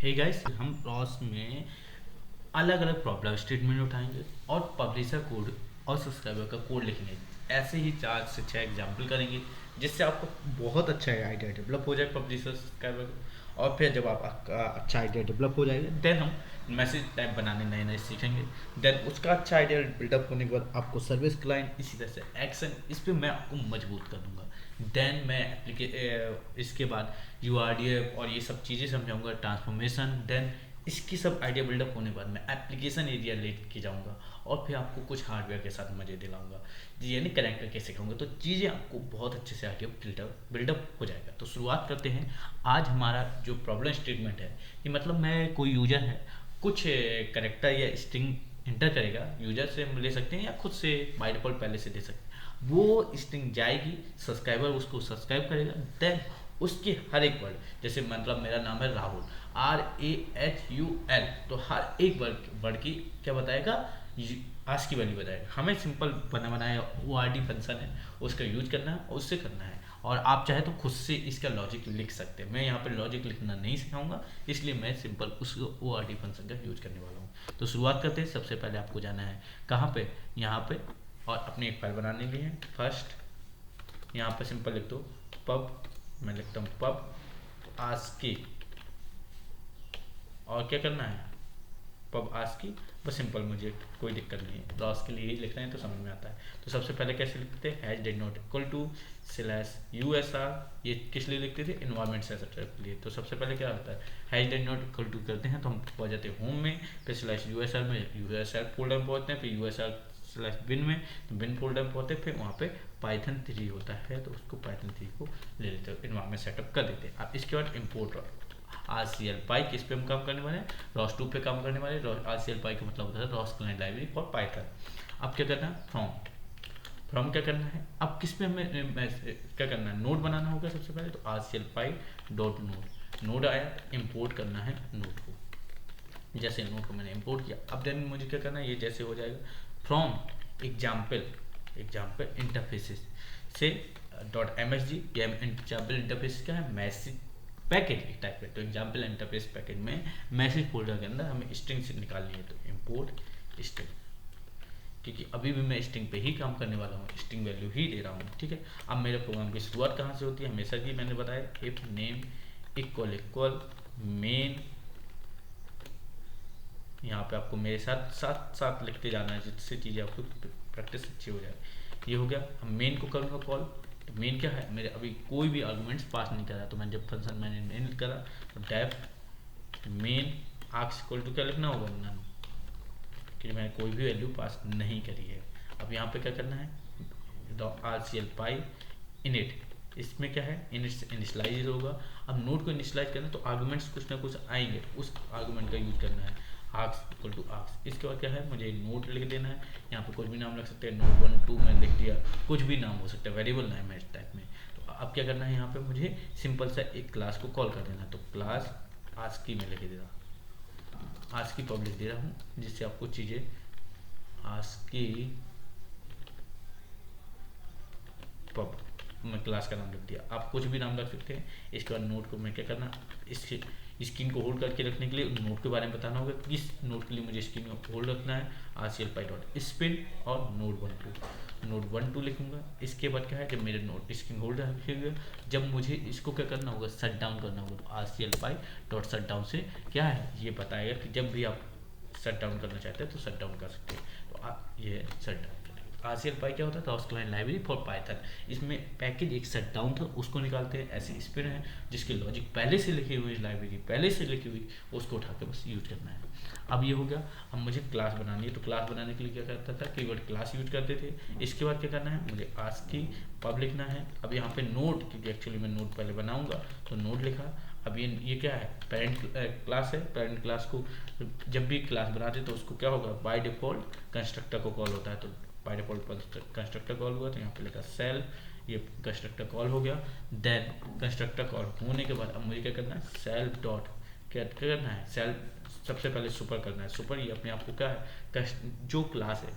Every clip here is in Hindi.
हे गाइस, हम रॉस में अलग अलग प्रॉब्लम स्टेटमेंट उठाएंगे और पब्लिशर कोड और सब्सक्राइबर का कोड लिखेंगे। ऐसे ही 4 से 6 एग्जाम्पल करेंगे जिससे आपको बहुत अच्छा आइडिया डेवलप हो जाए पब्लिशर सब्सक्राइबर का। और फिर जब आपका अच्छा आइडिया डेवलप हो जाएगा देन हम मैसेज टाइप बनाने नए नए सीखेंगे। देन उसका अच्छा आइडिया बिल्डअप होने के बाद आपको सर्विस क्लाइंट, इसी तरह से एक्शन, इस पर मैं आपको मजबूत कर दूंगा। देन मैं इसके बाद URDF और ये सब चीज़ें समझाऊंगा, ट्रांसफॉर्मेशन। देन इसकी सब आइडिया बिल्डअप होने के बाद मैं एप्लीकेशन एरिया लेके जाऊंगा और फिर आपको कुछ हार्डवेयर के साथ मजे दिलाऊंगा, यानी कनेक्ट करके सिखाऊंगा। तो चीज़ें आपको बहुत अच्छे से आइडिया बिल्डअप हो जाएगा। तो शुरुआत करते हैं। आज हमारा जो प्रॉब्लम स्टेटमेंट है कि मतलब मैं कोई यूजर है, कुछ करेक्टर या स्ट्रिंग इंटर करेगा, यूजर से हम ले सकते हैं या खुद से बाय डिफॉल्ट पहले से दे सकते हैं। वो स्ट्रिंग जाएगी, सब्सक्राइबर उसको सब्सक्राइब करेगा। देन उसके हर एक वर्ड, जैसे मतलब मेरा नाम है राहुल, RAHUL, तो हर एक वर्ड की क्या बताएगा, आज की वैल्यू बताएगा। हमें सिंपल बना बनाया ORD फंक्शन है, उसका यूज करना है और उससे करना है। और आप चाहे तो खुद से इसका लॉजिक लिख सकते हैं। मैं यहाँ पे लॉजिक लिखना नहीं सिखाऊंगा, इसलिए मैं सिंपल उस ORD फंक्शन का यूज करने वाला हूँ। तो शुरुआत करते हैं। सबसे पहले आपको जाना है कहाँ पे, यहाँ पे, और अपनी एक फाइल बनाने के लिए फर्स्ट यहाँ पे सिंपल लिख दो पब, मैं लिखता हूँ पब आस्की, और क्या करना है पब आस्की, बस सिंपल, मुझे कोई दिक्कत नहीं है, लॉस के लिए ही लिख रहे हैं तो समझ में आता है। तो सबसे पहले कैसे लिखते हैं, hash did not equal to /USR, ये किस लिए लिखते थे, इन्वायरमेंट सेटअप के लिए। तो सबसे पहले क्या होता है, hash did not equal to करते हैं तो हम पहुँच जाते हैं होम में, फिर /USR में USR फोल्डर में पहुँचते हैं, फिर USR/bin में, तो bin फोल्डर में पहुँचते हैं, फिर वहाँ पे पाइथन 3 होता है तो उसको पाइथन 3 को ले लेते हैं, इन्वायरमेंट सेटअप कर देते हैं। अब इसके बाद इम्पोर्ट RCL पाई, किस पे हम काम करने वाले हैं, रॉस 2 पे काम करने वाले। RCL पाई का मतलब होता है ROS client library for Python. अब क्या करना है, फ्रॉम क्या करना है, अब किस पे हमें क्या करना है, नोड बनाना होगा सबसे पहले। तो RCL पाई डॉट नोड आया, इम्पोर्ट करना है नोड को। जैसे नोड को मैंने इम्पोर्ट किया, अब देन मुझे क्या करना है, ये जैसे हो जाएगा फ्रॉम एग्जाम्पल इंटरफेसेस से .msg, या एग्जाम्पल इंटरफेस क्या है, मैसेज पैकेज एक टाइप है। तो एग्जाम्पल इंटरफेस पैकेज में मैसेज फोल्डर के अंदर हमें स्ट्रिंग से निकालनी है, तो इम्पोर्ट स्ट्रिंग, क्योंकि अभी भी मैं स्ट्रिंग पे ही काम करने वाला हूँ, स्ट्रिंग वैल्यू ही दे रहा हूँ, ठीक है। अब मेरे प्रोग्राम की शुरुआत कहाँ से होती है, हमेशा की मैंने बताया, इफ नेम इक्वल मेन, यहाँ पे आपको मेरे साथ साथ साथ लिखते जाना है जिससे चीज़ें आपको प्रैक्टिस अच्छी हो जाए। ये हो गया। अब मेन को करूँगा कॉल, तो मेन क्या है, मेरे अभी कोई भी आर्गुमेंट्स पास नहीं करा, तो मैंने जब फंक्शन मैंने नहीं करा तो def main args equal to क्या लिखना होगा, नन, क्योंकि मैंने कोई भी वैल्यू पास नहीं करी है। अब यहाँ पे क्या करना है, RCL पाई इनिट, इसमें क्या है, इनिशलाइज होगा। अब नोड को इनिशलाइज करना है तो आर्गुमेंट्स कुछ ना कुछ आएंगे, उस आर्गुमेंट का यूज करना है, आर्क्स इक्वल टू आर्क्स। इसके बाद क्या है, मुझे नोड लिख देना है, यहाँ पे कुछ भी नाम रख सकते हैं, नोड 1 2 मैंने लिख दिया, कुछ भी नाम हो सकता है, वेरिएबल नाम है इस टाइप में। तो अब क्या करना है, यहाँ पे मुझे सिंपल सा एक क्लास को कॉल कर देना, तो क्लास आस्की में लिख देना, आस्की पब्लिक दे रहा हूँ जिससे आपको चीज़ें आस्की पब, मैं क्लास का नाम लिख दिया, आप कुछ भी नाम रख सकते हैं। इसके बाद नोड को मैं क्या करना, इसके स्क्रीन को होल्ड करके रखने के लिए नोड के बारे में बताना होगा, किस नोड के लिए मुझे स्क्रीन को होल्ड रखना है, RCL पाई डॉट स्पिन और नोड 1 2 लिखूंगा। इसके बाद क्या है, जब मेरे नोड स्क्रीन होल्ड रखेगा, जब मुझे इसको क्या करना होगा, शट डाउन करना होगा, तो RCL Pie dot shut down से क्या है, ये बताएगा कि जब भी आप शट डाउन करना चाहते हैं तो शट डाउन कर सकते हैं। तो आप ये शट डाउन, RCL पाई क्या होता है, ROS client library for Python. इसमें पैकेज एक शट डाउन था, उसको निकालते हैं। ऐसे स्पिन है जिसकी लॉजिक पहले से लिखी हुई, लाइब्रेरी पहले से लिखी हुई, उसको उठा के बस यूज करना है। अब ये हो गया। अब मुझे क्लास बनानी है, तो क्लास बनाने के लिए क्या करता था, कीवर्ड क्लास यूज करते थे। इसके बाद क्या करना है, मुझे आस्की पब लिखना है। अब यहाँ पे नोड, क्योंकि एक्चुअली मैं नोड पहले बनाऊंगा तो नोड लिखा। अब ये क्या है, पेरेंट क्लास है। पेरेंट क्लास को जब भी क्लास बनाते तो उसको क्या होगा, बाय डिफॉल्ट कंस्ट्रक्टर को कॉल होता है, तो बाय डिफॉल्ट कंस्ट्रक्टर कॉल हुआ, तो यहाँ पे लिखा सेल, ये कंस्ट्रक्टर कॉल हो गया। देन कंस्ट्रक्टर कॉल होने के बाद अब मुझे क्या करना है, सेल्फ डॉट क्या करना है, सेल्फ सबसे पहले सुपर करना है। सुपर ये अपने आप को क्या है, जो क्लास है,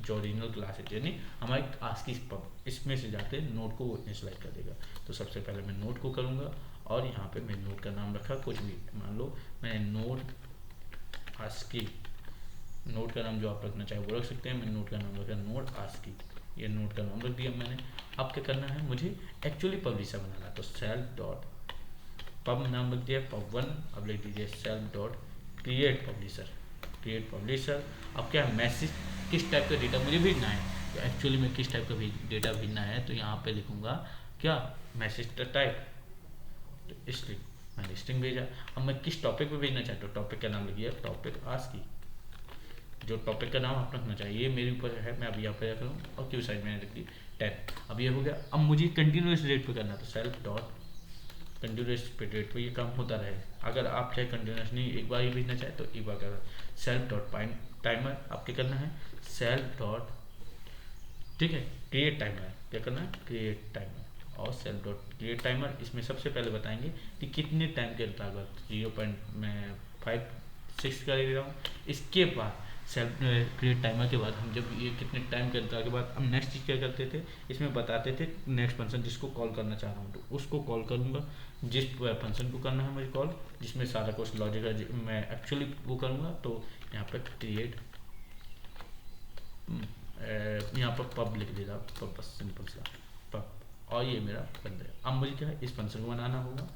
जो ओरिजिनल क्लास है, यानी हमारी आस्की पब, इसमें से जाते नोड को वो इनिशियलाइज कर देगा। तो सबसे पहले मैं नोड को करूँगा और यहाँ पे मैंने नोड का नाम रखा कुछ भी, मान लो मैंने नोड आस्की, नोड का नाम जो आप रखना चाहे वो रख सकते हैं। मैंने नोड का नाम रखा नोड आस्की, ये नोड का नाम रख दिया मैंने। अब क्या करना है, मुझे एक्चुअली पब्लिशर बनाना है, तो सेल्फ डॉट पब नाम रख दिया pub1। अब लिख दीजिए self dot create publisher, create publisher. अब क्या है, मैसेज किस टाइप का डेटा मुझे भेजना है, तो एक्चुअली में किस टाइप का डेटा भेजना है, तो यहाँ पे लिखूंगा क्या, मैसेज टाइप, तो स्ट्रिंग, मैंने स्ट्रिंग भेजा। अब मैं किस टॉपिक पे भेजना चाहता हूँ, टॉपिक का नाम लिखिए टॉपिक आस्की, जो टॉपिक का नाम आप रखना चाहिए, ये मेरे ऊपर है, मैं अभी यहाँ पे रख रहा हूँ। और क्यू साइड मैंने रख दी 10। अब ये हो गया। अब मुझे कंटिन्यूस रेट पे करना है, तो सेल्फ डॉट कंटिन्यूस रेट पे ये काम होता रहे। अगर आप चाहे कंटिन्यूस नहीं एक बार ही भेजना चाहे तो एक बार कर, सेल्फ डॉट टाइमर आपके करना है, सेल्फ डॉट, ठीक है, क्रिएट टाइमर, क्या करना है, क्रिएट टाइमर और सेल्फ डॉट क्रिएट टाइमर। इसमें सबसे पहले बताएंगे कि कितने टाइम के अंतर्गत 0.56 का ले रहा हूँ। इसके बाद सेल्फ क्रिएट टाइमर के बाद हम जब ये कितने टाइम के अंतराल के बाद हम नेक्स्ट चीज़ क्या करते थे, इसमें बताते थे नेक्स्ट फंक्शन जिसको कॉल करना चाह रहा हूँ, तो उसको कॉल करूँगा, जिस फंक्शन को करना है मुझे कॉल, जिसमें सारा कुछ लॉजिक है मैं एक्चुअली वो करूँगा। तो यहाँ पर क्रिएट, यहाँ पर पब लिख देगा, पब, बस सिंपल सा पब, और ये मेरा बन गया। अब मुझे क्या है, इस फंक्शन को बनाना होगा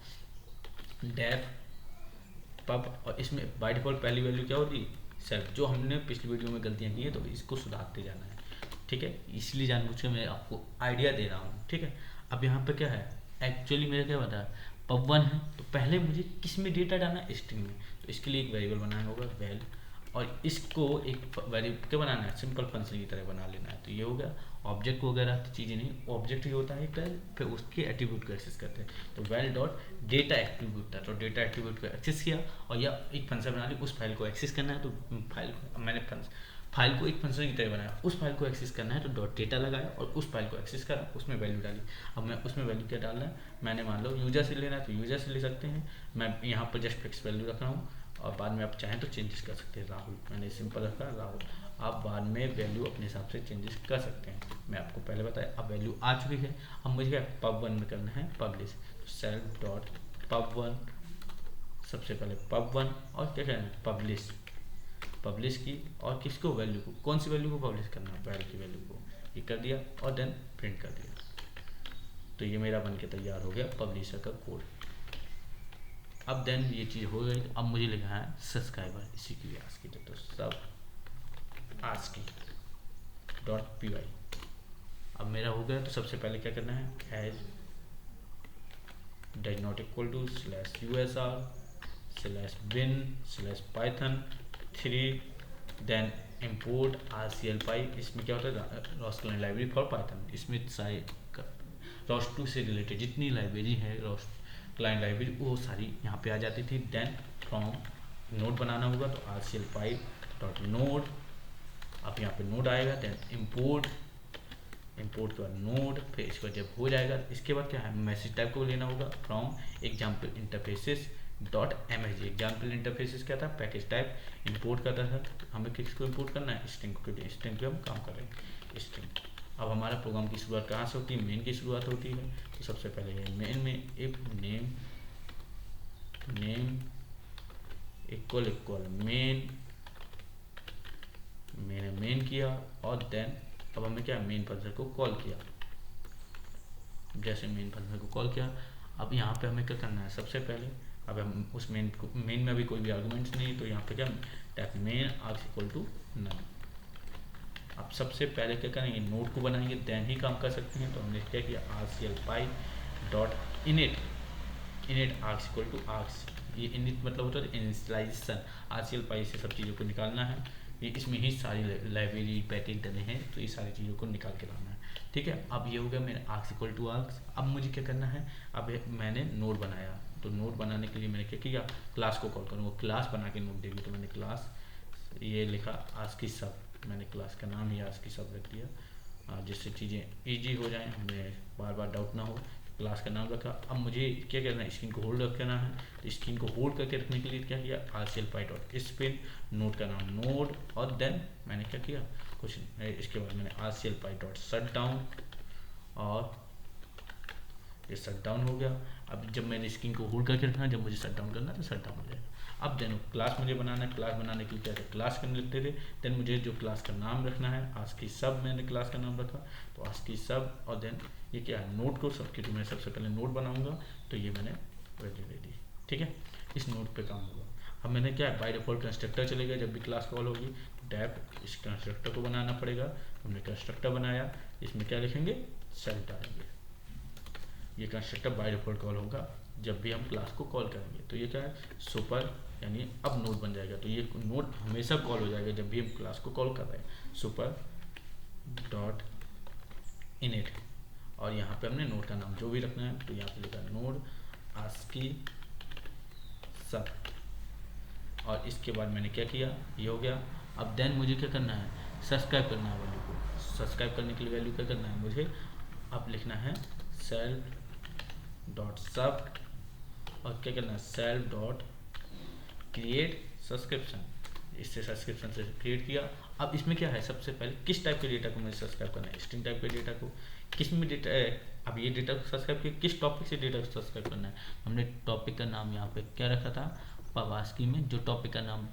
डेफ पब, और इसमें बाय डिफॉल्ट पहली वैल्यू क्या होती, सेल्फ, जो हमने पिछली वीडियो में गलतियाँ की है तो इसको सुधारते जाना है, ठीक है, इसलिए जानबूझ के मैं आपको आइडिया दे रहा हूँ, ठीक है। अब यहाँ पे क्या है, एक्चुअली मेरा क्या बता, pub1 है, तो पहले मुझे किस में डेटा डालना है, स्ट्रिंग में, तो इसके लिए एक वेरिएबल बनाना होगा वेल, और इसको एक वेरिएबल क्या बनाना है, सिंपल फंक्शन की तरह बना लेना है। तो ये हो गया, ऑब्जेक्ट वगैरह तो चीज़ें नहीं, ऑब्जेक्ट ही होता है एक, फिर उसके एट्रीब्यूट को एक्सेस करते हैं, तो वेल डॉट डेटा एट्रीब्यूट था, तो डेटा एट्रीब्यूट को एक्सेस किया, और या एक फंक्शन बना ली, उस फाइल को एक्सेस करना है, तो फाइल को मैंने फाइल को एक फंक्शन की तरह बनाया, उस फाइल को एक्सेस करना है, तो डॉट डेटा लगाया और उस फाइल को एक्सेस करा, उसमें वैल्यू डाली। अब मैं उसमें वैल्यू क्या डालना है, मैंने मान लो यूजर से लेना है तो यूजर से ले सकते हैं, मैं यहाँ पर जस्ट फिक्स वैल्यू रख रहा हूँ, और बाद में आप चाहें तो चेंजेस कर सकते हैं, राहुल मैंने सिंपल रखा राहुल, आप बाद में वैल्यू अपने हिसाब से चेंजेस कर सकते हैं, मैं आपको पहले बताया। अब वैल्यू आ चुकी है, अब मुझे क्या pub1 में करना है पब्लिश, तो सेल्फ डॉट pub1, सबसे पहले pub1 और क्या कहना है पब्लिश, पब्लिश की, और किसको, वैल्यू को, कौन सी वैल्यू को पब्लिश करना है, वैल्यू की वैल्यू को, ये कर दिया और देन प्रिंट कर दिया। तो ये मेरा बन के तैयार हो गया पब्लिशर का कोड। अब देन ये चीज़ हो गई, अब मुझे लिखा है सब्सक्राइबर, इसी के लिए आस्की, तो सब आस्की डॉट पी वाई। अब मेरा हो गया, तो सबसे पहले क्या करना है, edge does not equal to slash usr slash bin slash python 3, then import rclpy, इसमें क्या होता है, ROS client library for Python, इसमें सारे रॉस2 से रिलेटेड जितनी लाइब्रेरी है रॉस क्लाइंट लाइब्रेरी वो सारी यहाँ पे आ जाती थी। देन फ्रॉम नोड बनाना होगा, तो rclpy डॉट नोड, अब यहाँ पे नोड आएगा, देन इम्पोर्ट, इम्पोर्ट के बाद नोड, फिर इसका जब हो जाएगा इसके बाद क्या है, मैसेज टाइप को लेना होगा from example interfaces dot msg, example interfaces क्या था, पैकेज टाइप इंपोर्ट करता था, हमें किसको इंपोर्ट करना है, स्ट्रिंग को, क्योंकि स्ट्रिंग पे हम काम कर रहे हैं, स्ट्रिंग। अब हमारा प्रोग्राम की शुरुआत कहाँ से होती है, मेन की शुरुआत होती है, तो सबसे पहले ये मेन में if name equal equal main, मैंने मेन किया, और देन अब हमें क्या, मेन फंक्शन को कॉल किया, जैसे मेन फंक्शन को कॉल किया, अब यहाँ पे हमें क्या करना है, सबसे पहले अब हम उस मेन में अभी कोई भी आर्गुमेंट्स नहीं, तो यहाँ पे क्या def main args equal to none. अब सबसे पहले क्या करेंगे, नोड को बनाएंगे, देन ही काम कर सकते हैं, तो हमने क्या किया, rclpy dot init arcs equal two arcs, ये इनिट मतलब होता है इनिशियलाइजेशन, rclpy से सब चीज़ों को निकालना है, ये इसमें ही सारी लाइब्रेरी पैकेज डले हैं, तो ये सारी चीज़ों को निकाल के लाना है, ठीक है। अब ये हो गया मेरा आर्क्स इक्वल टू आर्क्स। अब मुझे क्या करना है, अब मैंने नोड बनाया, तो नोड बनाने के लिए मैंने क्या किया, क्लास को कॉल करूँगा, क्लास बना के नोड देगी, तो मैंने क्लास ये लिखा आस्की सब, मैंने क्लास का नाम ही आस्की सब रख दिया, जिससे चीज़ें ईजी हो जाएं, हमें बार बार डाउट ना हो, क्लास का नाम रखा। अब मुझे क्या करना है, स्क्रीन को होल्ड रखना है, तो स्क्रीन को होल्ड करके रखने के लिए क्या किया, rclpy डॉट स्पिन, नोड का नाम नोड, और देन मैंने क्या किया कुछ, इसके बाद मैंने rclpy डॉट शट डाउन, और ये शट डाउन हो गया। अब जब मैंने स्क्रीन को होल्ड करके रखना है, जब मुझे शट डाउन करना है तो शट डाउन हो जाएगा। अब देन क्लास मुझे बनाना है, क्लास बनाने के लिए क्या है, क्लास करने लिखते थे। देन मुझे जो क्लास का नाम रखना है, आस्की सब मैंने क्लास का नाम रखा, तो आस्की सब, और देन ये क्या है, नोट को सब, क्योंकि मैं सबसे पहले नोट बनाऊंगा, तो ये मैंने वैल्यू दे दी। ठीक है, इस नोट पे काम होगा। अब मैंने क्या है, बाय डिफॉल्ट कंस्ट्रक्टर चलेगा, जब भी क्लास कॉल होगी टैप इस कंस्ट्रक्टर को बनाना पड़ेगा। हमने कंस्ट्रक्टर बनाया, इसमें क्या लिखेंगे, सेल्फ डालेंगे। ये कंस्ट्रक्टर बाय डिफॉल्ट कॉल होगा जब भी हम क्लास को कॉल करेंगे। तो ये क्या है, सुपर, यानी अब नोड बन जाएगा। तो ये नोड हमेशा कॉल हो जाएगा जब भी हम क्लास को कॉल कर रहे हैं, सुपर डॉट इनिट। और यहाँ पे हमने नोड का नाम जो भी रखना है, तो यहाँ पे लिखा नोड आस्की सब। और इसके बाद मैंने क्या किया, ये हो गया। अब देन मुझे क्या करना है, सब्सक्राइब करना है वैल्यू को। सब्सक्राइब करने के लिए वैल्यू क्या करना है मुझे, अब लिखना है सेल्फ डॉट सब, और क्या करना है, सेल्फ डॉट क्रिएट सब्सक्रिप्शन। इससे सब्सक्रिप्शन से क्रिएट किया। अब इसमें क्या है, सबसे पहले किस टाइप के डेटा को मुझे सब्सक्राइब करना है, स्ट्रिंग टाइप के डेटा को। किस में डेटा है, अब ये डेटा को सब्सक्राइब किया, किस टॉपिक से डेटा को सब्सक्राइब करना है। हमने टॉपिक का नाम यहाँ पे क्या रखा था, पवास्की में जो टॉपिक का नाम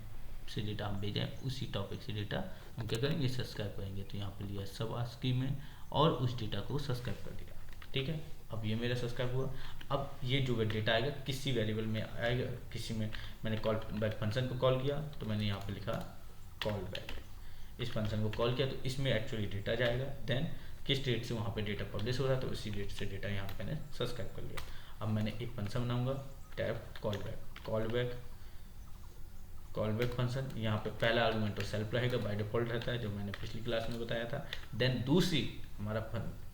से डेटा हम भेजा है, उसी टॉपिक से डेटा हम क्या करेंगे, सब्सक्राइब करेंगे। तो यहाँ पे लिया सब आस्की में, और उस डेटा को सब्सक्राइब कर दिया। ठीक है, अब ये मेरा सब्सक्राइब हुआ। अब ये जो डेटा आएगा किसी वेरिएबल में आएगा, किसी में मैंने कॉल बैक फंक्शन को कॉल किया, तो मैंने यहाँ पे लिखा कॉल बैक। इस फंक्शन को कॉल किया तो इसमें एक्चुअली डेटा जाएगा। देन किस डेट से वहाँ पे डेटा पब्लिश हो रहा है, तो उसी डेट से डेटा यहाँ पे मैंने सब्सक्राइब कर लिया। अब मैंने एक फंक्शन बनाऊंगा, tap call back, call back function. यहाँ पे पहला आर्गुमेंट तो सेल्फ रहेगा, बाय डिफॉल्ट रहता है, जो मैंने पिछली क्लास में बताया था। देन दूसरी हमारा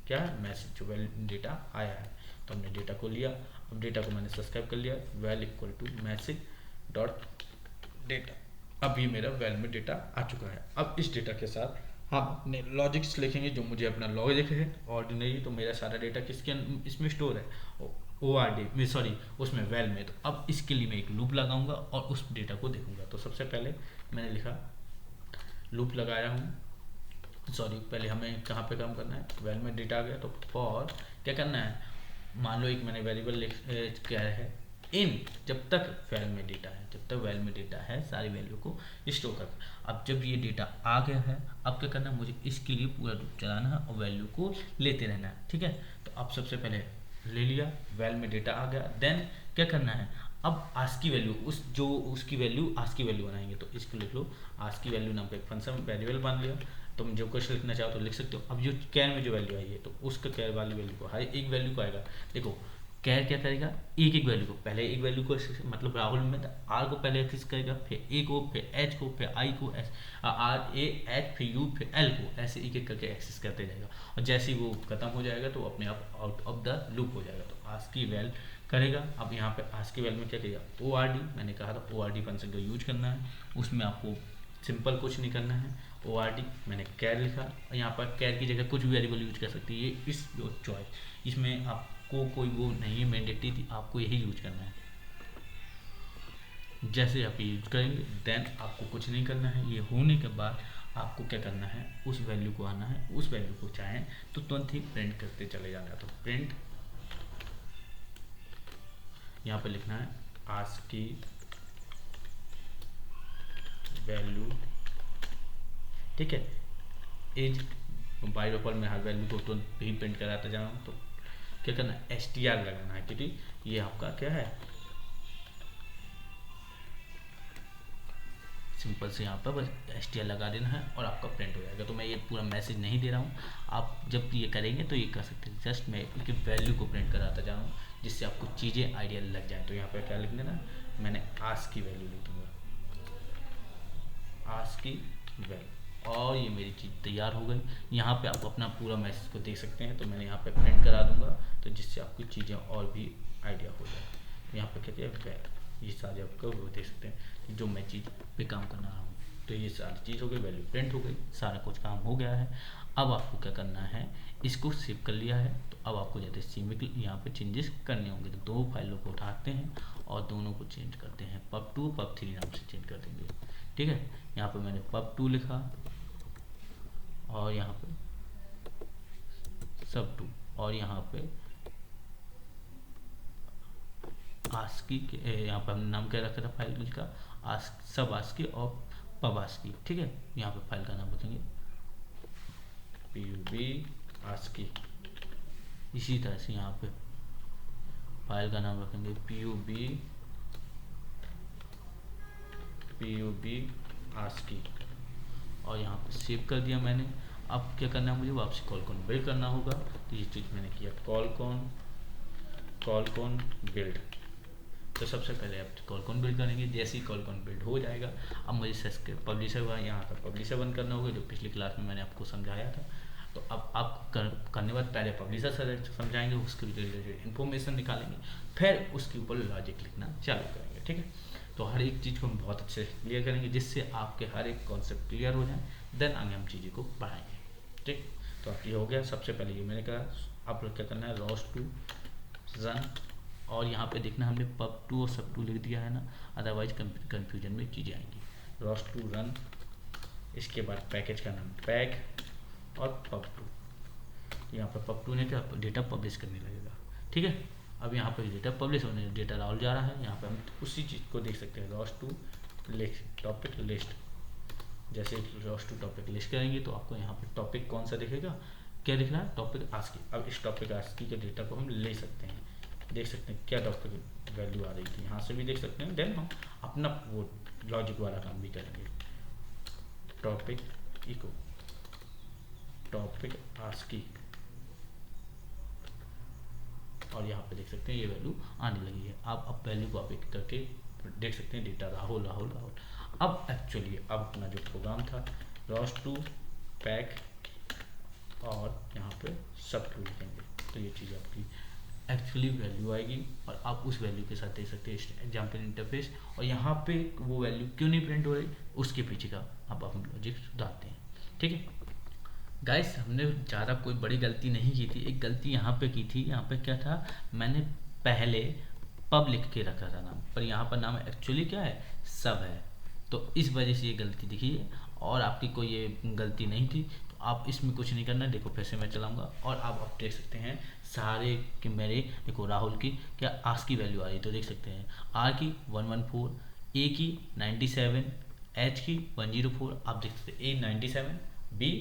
क्या है, मैसेज जो डेटा आया है, तो हमने डेटा को लिया। अब डेटा को मैंने सब्सक्राइब कर लिया, well equal to message dot data. अब ये मेरा वेल में डेटा आ चुका है। अब इस डेटा के साथ हम अपने लॉजिक्स लिखेंगे, जो मुझे अपना लॉजिक है ऑर्डिनरी, तो मेरा सारा डेटा किसके इसमें स्टोर है, ORD में, सॉरी उसमें वेल में। तो अब इसके लिए मैं एक लूप लगाऊंगा और उस डेटा को देखूंगा। तो सबसे पहले मैंने लिखा लूप लगाया हूँ, सॉरी पहले हमें कहाँ पे काम करना है, वेल में डेटा आ गया, तो फॉर क्या करना है, मान लो एक मैंने वेरिएबल क्या है, इन, जब तक वेल में डेटा है, जब तक वेल में डेटा है सारी वैल्यू को स्टोर कर। अब जब ये डेटा आ गया है, अब क्या करना है, मुझे इसके लिए पूरा लूप चलाना है और वैल्यू को लेते रहना है। ठीक है, तो अब सबसे पहले ले लिया, वेल में डेटा आ गया। देन क्या करना है, अब आस्की वैल्यू, उस जो उसकी वैल्यू आस्की वैल्यू बनाएंगे, तो इसको लिख लो आस्की वैल्यू नाम का एक फंक्शन वेरिएबल बन लिया। तुम जो कुछ लिखना चाहो तो लिख सकते हो। अब जो कैर में जो वैल्यू आई है, तो उसका कैर वाली वैल्यू को हर एक वैल्यू को आएगा। देखो कैर क्या करेगा, एक एक वैल्यू को, पहले एक वैल्यू को मतलब राहुल में आर को पहले एक्सेस करेगा, फिर ए को, फिर एच को, फिर आई को, आर ए एच, फिर यू, फिर एल को, ऐसे एक एक करके एक्सेस करते जाएगा। और जैसे ही वो खत्म हो जाएगा तो अपने आप आउट ऑफ द लूप हो जाएगा। तो आस्की वैल करेगा। अब यहाँ पे आस्की वैल में क्या करेगा, ORD, मैंने कहा था ORD फंक्शन का यूज करना है, उसमें आपको सिंपल कुछ नहीं करना है। ORD मैंने कैर लिखा, और यहाँ पर कैर की जगह कुछ भी वेरिएबल यूज कर सकती है, ये इस चॉइस, इसमें आपको कोई वो नहीं है मैंडेटरी थी, आपको यही यूज करना है। जैसे आप यूज करेंगे देन आपको कुछ नहीं करना है। ये होने के बाद आपको क्या करना है, उस वैल्यू को आना है, उस वैल्यू को चाहें तो तुरंत ही प्रिंट करते चले जाना है। तो प्रिंट यहाँ पे लिखना है आस्की वैल्यू, ठीक है, एज बाय डिफॉल्ट में हर वैल्यू को तुरंत ही प्रिंट कराता जा रहा हूँ। तो क्या करना है, STR लगाना है, क्योंकि ये आपका क्या है, सिंपल से यहाँ पर बस STR लगा देना है और आपका प्रिंट हो जाएगा। तो मैं ये पूरा मैसेज नहीं दे रहा हूँ, आप जब ये करेंगे तो ये कर सकते हैं। जस्ट मैं इनकी वैल्यू को प्रिंट कराता जा रहा हूँ, जिससे आपको चीज़ें आइडिया लग जाए। तो यहाँ पर क्या लिख देना, मैंने आस्की वैल्यू लिख दूँगा, आस्की वैल्यू, और ये मेरी चीज़ तैयार हो गई। यहाँ पे आप अपना पूरा मैसेज को देख सकते हैं। तो मैंने यहाँ पे प्रिंट करा दूंगा, तो जिससे आपकी चीज़ें और भी आइडिया हो जाए। यहाँ पे कहते हैं वैल्यू, ये सारे आपको वो देख सकते हैं जो मैं चीज़ पे काम करना रहा हूँ। तो ये सारी चीज़ हो गई, वैल्यू प्रिंट हो गई, सारा कुछ काम हो गया है। अब आपको क्या करना है, इसको सेव कर लिया है, तो अब आपको जैसे सीमिक यहाँ पे चेंजेस करने होंगे। तो दो फाइलों को उठाते हैं और दोनों को चेंज करते हैं, pub2 pub3 नाम से चेंज कर देंगे। ठीक है, यहाँ पे मैंने pub2 लिखा और यहाँ पे sub2, और यहाँ पे आस्की के यहाँ पर हमने नाम क्या रखा था फाइल का, सब आस्की और पब आस्की, ठीक है। यहाँ पे फाइल का नाम रखेंगे pub आस्की। इसी तरह से यहाँ पे फाइल का नाम रखेंगे pub आस्की और यहाँ पे सेव कर दिया मैंने। अब क्या करना है मुझे, वापसी कॉल बिल्ड करना होगा। तो ये चीज़ मैंने किया, कॉल बिल्ड। तो सबसे पहले आप कॉल बिल्ड करेंगे। जैसे ही कॉल बिल्ड हो जाएगा, अब मुझे सब्सक्राइब पब्लिशर हुआ, यहाँ का पब्लिशर बंद करना होगा, जो पिछली क्लास में मैंने आपको समझाया था। तो अब आप करने बाद पहले पब्लिशर समझाएंगे, उसके रिलेटेड इन्फॉर्मेशन निकालेंगे, फिर उसके ऊपर लॉजिक लिखना चालू करेंगे, ठीक है। तो हर एक चीज़ को हम बहुत अच्छे से क्लियर करेंगे, जिससे आपके हर एक कॉन्सेप्ट क्लियर हो जाए, देन आगे हम चीज़ों को बढ़ाएंगे, ठीक। तो अब ये हो गया। सबसे पहले ये मैंने कहा आप लोग क्या करना है, रॉस टू रन, और यहाँ पे देखना हमने पब टू और सब टू लिख दिया है ना, अदरवाइज कन्फ्यूजन में चीज़ें आएंगी। रॉस टू रन, इसके बाद पैकेज का नाम पैक और पब टू। यहाँ पर पब टू ने क्या डेटा पब्लिश करने लगेगा, ठीक है। अब यहाँ पर डेटा पब्लिश होने, डेटा राहुल जा रहा है, यहाँ पे हम उसी चीज़ को देख सकते हैं, रॉस टू टॉपिक लिस्ट। जैसे रॉस टू टॉपिक लिस्ट करेंगे तो आपको यहाँ पे टॉपिक कौन सा दिखेगा, क्या दिख रहा है, टॉपिक आस्की। अब इस टॉपिक आस्की के डेटा को हम ले सकते हैं, देख सकते हैं क्या टॉपिक वैल्यू आ रही थी, यहाँ से भी देख सकते हैं। देन हम अपना वो लॉजिक वाला काम भी करेंगे, टॉपिक इको टॉपिक आस्की, और यहाँ पे देख सकते हैं ये वैल्यू आने लगी है। आप अब वैल्यू कॉपी करके देख सकते हैं, डेटा राहुल। अब एक्चुअली अब अपना जो प्रोग्राम था, रॉस टू पैक और यहाँ पे सब टू लिखेंगे, तो ये चीज़ आपकी एक्चुअली वैल्यू आएगी, और आप उस वैल्यू के साथ देख सकते हैं एग्जाम्पल इंटरफेस। और यहाँ पे वो वैल्यू क्यों नहीं प्रिंट हो रही, उसके पीछे का अब हम लॉजिक सुधारते हैं, ठीक है। गाइस, हमने ज़्यादा कोई बड़ी गलती नहीं की थी। एक गलती यहाँ पे की थी, यहाँ पे क्या था, मैंने पहले पब लिख के रखा था नाम, पर यहाँ पर नाम एक्चुअली क्या है, सब है। तो इस वजह से ये गलती दिखी है, और आपकी कोई ये गलती नहीं थी। तो आप इसमें कुछ नहीं करना, देखो फिर से मैं चलाऊँगा, और आप देख सकते हैं सारे कि मेरे, देखो राहुल की क्या आस की वैल्यू आ रही है, तो देख सकते हैं आर की 114, ए की 97, एच की 104, आप देख सकते हैं ए 97, बी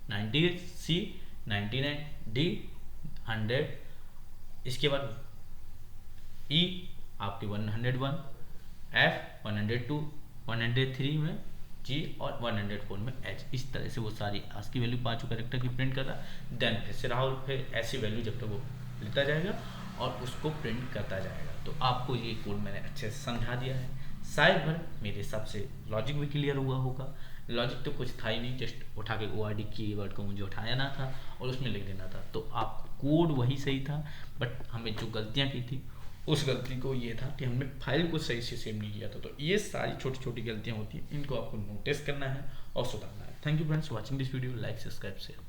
98, सी 99, डी 100, इसके बाद ई आपकी 101, एफ 102, 103 में जी, और 104 में एच। इस तरह से वो सारी आज की वैल्यू पाँचों कैरेक्टर की प्रिंट कर रहा। देन फिर से राहुल फिर ऐसी वैल्यू जब तक वो लेता जाएगा और उसको प्रिंट करता जाएगा। तो आपको ये कोड मैंने अच्छे से समझा दिया है, शायद भर मेरे हिसाब से लॉजिक भी क्लियर हुआ होगा। लॉजिक तो कुछ था ही नहीं, जस्ट उठा के ORD कीवर्ड को मुझे उठाया ना था और उसमें लिख देना था। तो आप कोड वही सही था, बट हमें जो गलतियाँ की थी उस गलती को ये था कि हमने फाइल को सही से सेव नहीं किया था। तो ये सारी छोटी छोटी गलतियाँ होती हैं, इनको आपको नोटिस करना है और सुधारना है। Thank you friends watching this video, like subscribe share.